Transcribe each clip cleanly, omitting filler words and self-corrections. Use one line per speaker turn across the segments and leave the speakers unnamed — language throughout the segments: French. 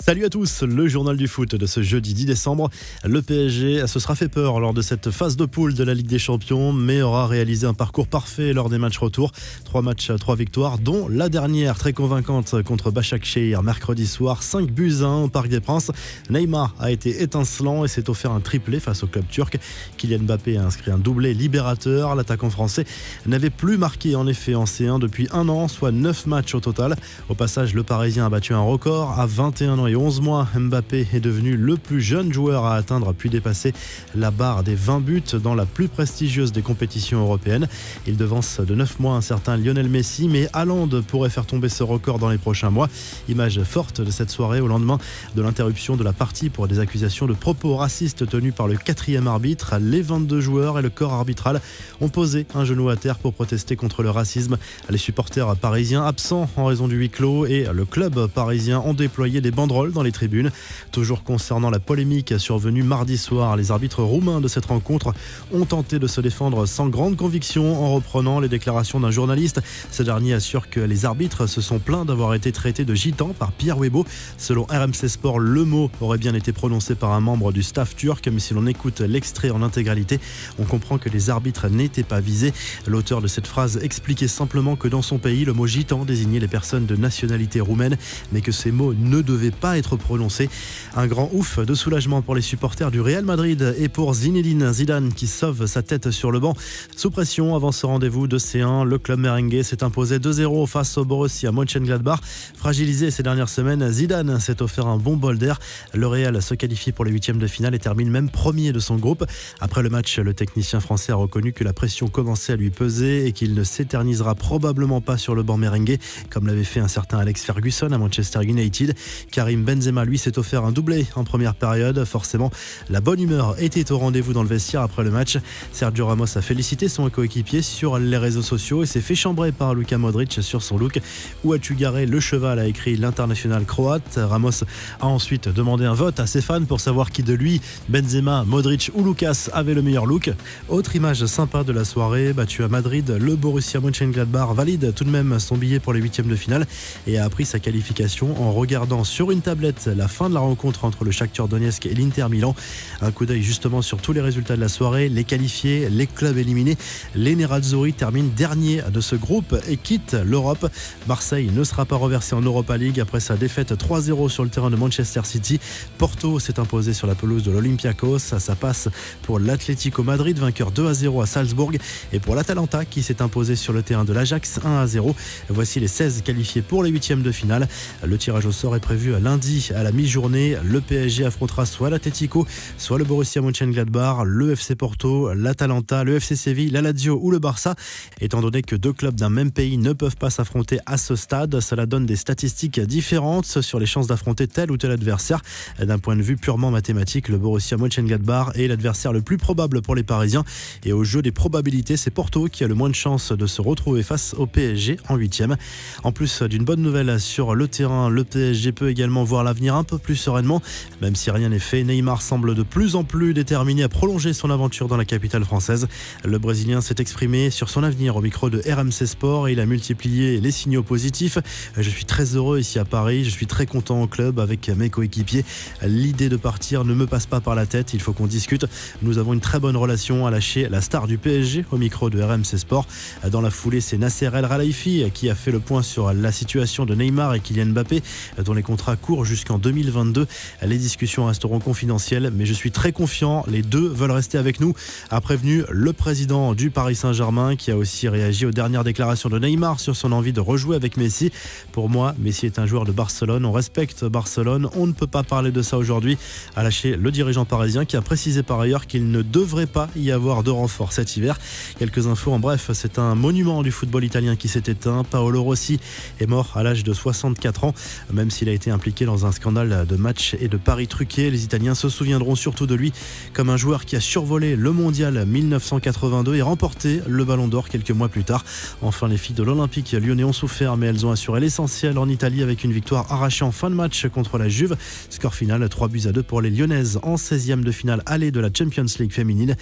Salut à tous, le journal du foot de ce jeudi 10 décembre. Le PSG se sera fait peur lors de cette phase de poule de la Ligue des Champions, mais aura réalisé un parcours parfait lors des matchs retour. 3 matchs, 3 victoires, dont la dernière très convaincante contre Başakşehir mercredi soir, 5-1 au Parc des Princes. Neymar a été étincelant et s'est offert un triplé face au club turc. Kylian Mbappé a inscrit un doublé libérateur. L'attaquant français n'avait plus marqué en effet en C1 depuis un an, soit 9 matchs au total. Au passage, le Parisien a battu un record à 21 ans et 11 mois. Mbappé est devenu le plus jeune joueur à atteindre puis dépasser la barre des 20 buts dans la plus prestigieuse des compétitions européennes. Il devance de 9 mois un certain Lionel Messi, mais Haaland pourrait faire tomber ce record dans les prochains mois. Image forte de cette soirée au lendemain de l'interruption de la partie pour des accusations de propos racistes tenues par le 4e arbitre. Les 22 joueurs et le corps arbitral ont posé un genou à terre pour protester contre le racisme. Les supporters parisiens absents en raison du huis clos et le club parisien ont déployé des banderoles dans les tribunes. Toujours concernant la polémique survenue mardi soir, les arbitres roumains de cette rencontre ont tenté de se défendre sans grande conviction en reprenant les déclarations d'un journaliste. Ce dernier assure que les arbitres se sont plaints d'avoir été traités de gitans par Pierre Webo. Selon RMC Sport, le mot aurait bien été prononcé par un membre du staff turc, mais si l'on écoute l'extrait en intégralité, on comprend que les arbitres n'étaient pas visés. L'auteur de cette phrase expliquait simplement que dans son pays, le mot gitan désignait les personnes de nationalité roumaine, mais que ces mots ne devaient pas être prononcés. Un grand ouf de soulagement pour les supporters du Real Madrid et pour Zinedine Zidane qui sauve sa tête sur le banc. Sous pression avant ce rendez-vous de C1, le club merengue s'est imposé 2-0 face au Borussia Mönchengladbach. Fragilisé ces dernières semaines, Zidane s'est offert un bon bol d'air. Le Real se qualifie pour les 8e de finale et termine même premier de son groupe. Après le match, le technicien français a reconnu que la pression commençait à lui peser et qu'il ne s'éternisera probablement pas sur le banc merengue, comme l'avait fait un certain Alex Ferguson à Manchester United. Karim Benzema, lui, s'est offert un doublé en première période. Forcément, la bonne humeur était au rendez-vous dans le vestiaire après le match. Sergio Ramos a félicité son coéquipier sur les réseaux sociaux et s'est fait chambrer par Luka Modric sur son look. Où as-tu garé le cheval, a écrit l'international croate. Ramos a ensuite demandé un vote à ses fans pour savoir qui de lui, Benzema, Modric ou Lucas avait le meilleur look. Autre image sympa de la soirée, battu à Madrid, le Borussia Mönchengladbach valide tout de même son billet pour les 8e de finale et a appris sa qualification en regardant sur une tablette la fin de la rencontre entre le Shakhtar Donetsk et l'Inter Milan. Un coup d'œil justement sur tous les résultats de la soirée, les qualifiés, les clubs éliminés. Les Nerazzurri terminent dernier de ce groupe et quittent l'Europe. Marseille ne sera pas reversé en Europa League après sa défaite 3-0 sur le terrain de Manchester City. Porto s'est imposé sur la pelouse de l'Olympiakos. Ça passe pour l'Atlético Madrid, vainqueur 2-0 à Salzbourg, et pour l'Atalanta qui s'est imposé sur le terrain de l'Ajax 1-0. Voici les 16 qualifiés pour les 8e de finale. Le tirage au sort est prévu lundi à la mi-journée. Le PSG affrontera soit l'Atlético, soit le Borussia Mönchengladbach, le FC Porto, l'Atalanta, le FC Séville, la Lazio ou le Barça. Étant donné que 2 clubs d'un même pays ne peuvent pas s'affronter à ce stade, cela donne des statistiques différentes sur les chances d'affronter tel ou tel adversaire. D'un point de vue purement mathématique, le Borussia Mönchengladbach est l'adversaire le plus probable pour les Parisiens. Et au jeu des probabilités, c'est Porto qui a le moins de chances de se retrouver face au PSG en 8e. En plus d'une bonne nouvelle sur le terrain, le PSG peut également voir l'avenir un peu plus sereinement. Même si rien n'est fait, Neymar semble de plus en plus déterminé à prolonger son aventure dans la capitale française. Le Brésilien s'est exprimé sur son avenir au micro de RMC Sport et il a multiplié les signaux positifs. Je suis très heureux ici à Paris, je suis très content au club avec mes coéquipiers. L'idée de partir ne me passe pas par la tête, il faut qu'on discute. Nous avons une très bonne relation, a lâché la star du PSG au micro de RMC Sport. Dans la foulée, c'est Nasser El Khelaifi qui a fait le point sur la situation de Neymar et Kylian Mbappé, dont les contrats courent jusqu'en 2022. Les discussions resteront confidentielles, mais je suis très confiant. Les deux veulent rester avec nous, a prévenu le président du Paris Saint-Germain, qui a aussi réagi aux dernières déclarations de Neymar sur son envie de rejouer avec Messi. Pour moi, Messi est un joueur de Barcelone. On respecte Barcelone. On ne peut pas parler de ça aujourd'hui, a lâché le dirigeant parisien, qui a précisé par ailleurs qu'il ne devrait pas y avoir de renfort cet hiver. Quelques infos en bref, c'est un monument du football italien qui s'est éteint. Paolo Rossi est mort à l'âge de 64 ans, même s'il a été impliqué dans un scandale de matchs et de paris truqués. Les Italiens se souviendront surtout de lui comme un joueur qui a survolé le mondial 1982 et remporté le Ballon d'Or quelques mois plus tard. Enfin, les filles de l'Olympique lyonnais ont souffert, mais elles ont assuré l'essentiel en Italie avec une victoire arrachée en fin de match contre la Juve. Score final 3-2 pour les Lyonnaises en 16e de finale aller de la Champions League féminine.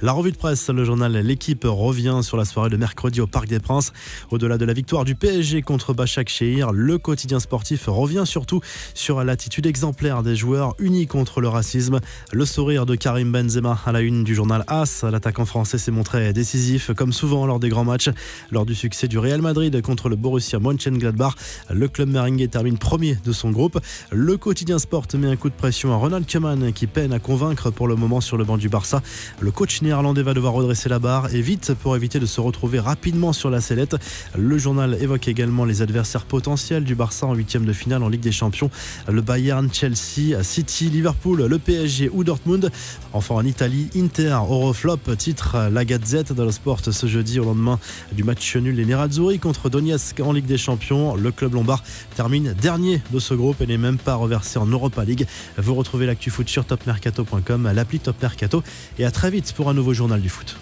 La revue de presse, le journal L'équipe revient sur la soirée de mercredi au Parc des Princes. Au-delà de la victoire du PSG contre Başakşehir, le quotidien sportif revient surtout sur l'attitude exemplaire des joueurs unis contre le racisme. Le sourire de Karim Benzema à la une du journal AS. L'attaquant français s'est montré décisif comme souvent lors des grands matchs. Lors du succès du Real Madrid contre le Borussia Mönchengladbach, le club merengue termine premier de son groupe. Le quotidien Sport met un coup de pression à Ronald Koeman qui peine à convaincre pour le moment sur le banc du Barça. Le coach néerlandais va devoir redresser la barre et vite pour éviter de se retrouver rapidement sur la sellette. Le journal évoque également les adversaires potentiels du Barça en huitième de finale en Ligue des Champions. Le Bayern, Chelsea, City, Liverpool, le PSG ou Dortmund. Enfin en Italie, Inter, Euroflop, titre la Gazette dello Sport ce jeudi au lendemain du match nul des Nerazzurri contre Donetsk en Ligue des Champions. Le club lombard termine dernier de ce groupe et n'est même pas reversé en Europa League. Vous retrouvez l'actu foot sur topmercato.com, l'appli Top Mercato et à très vite pour un nouveau journal du foot.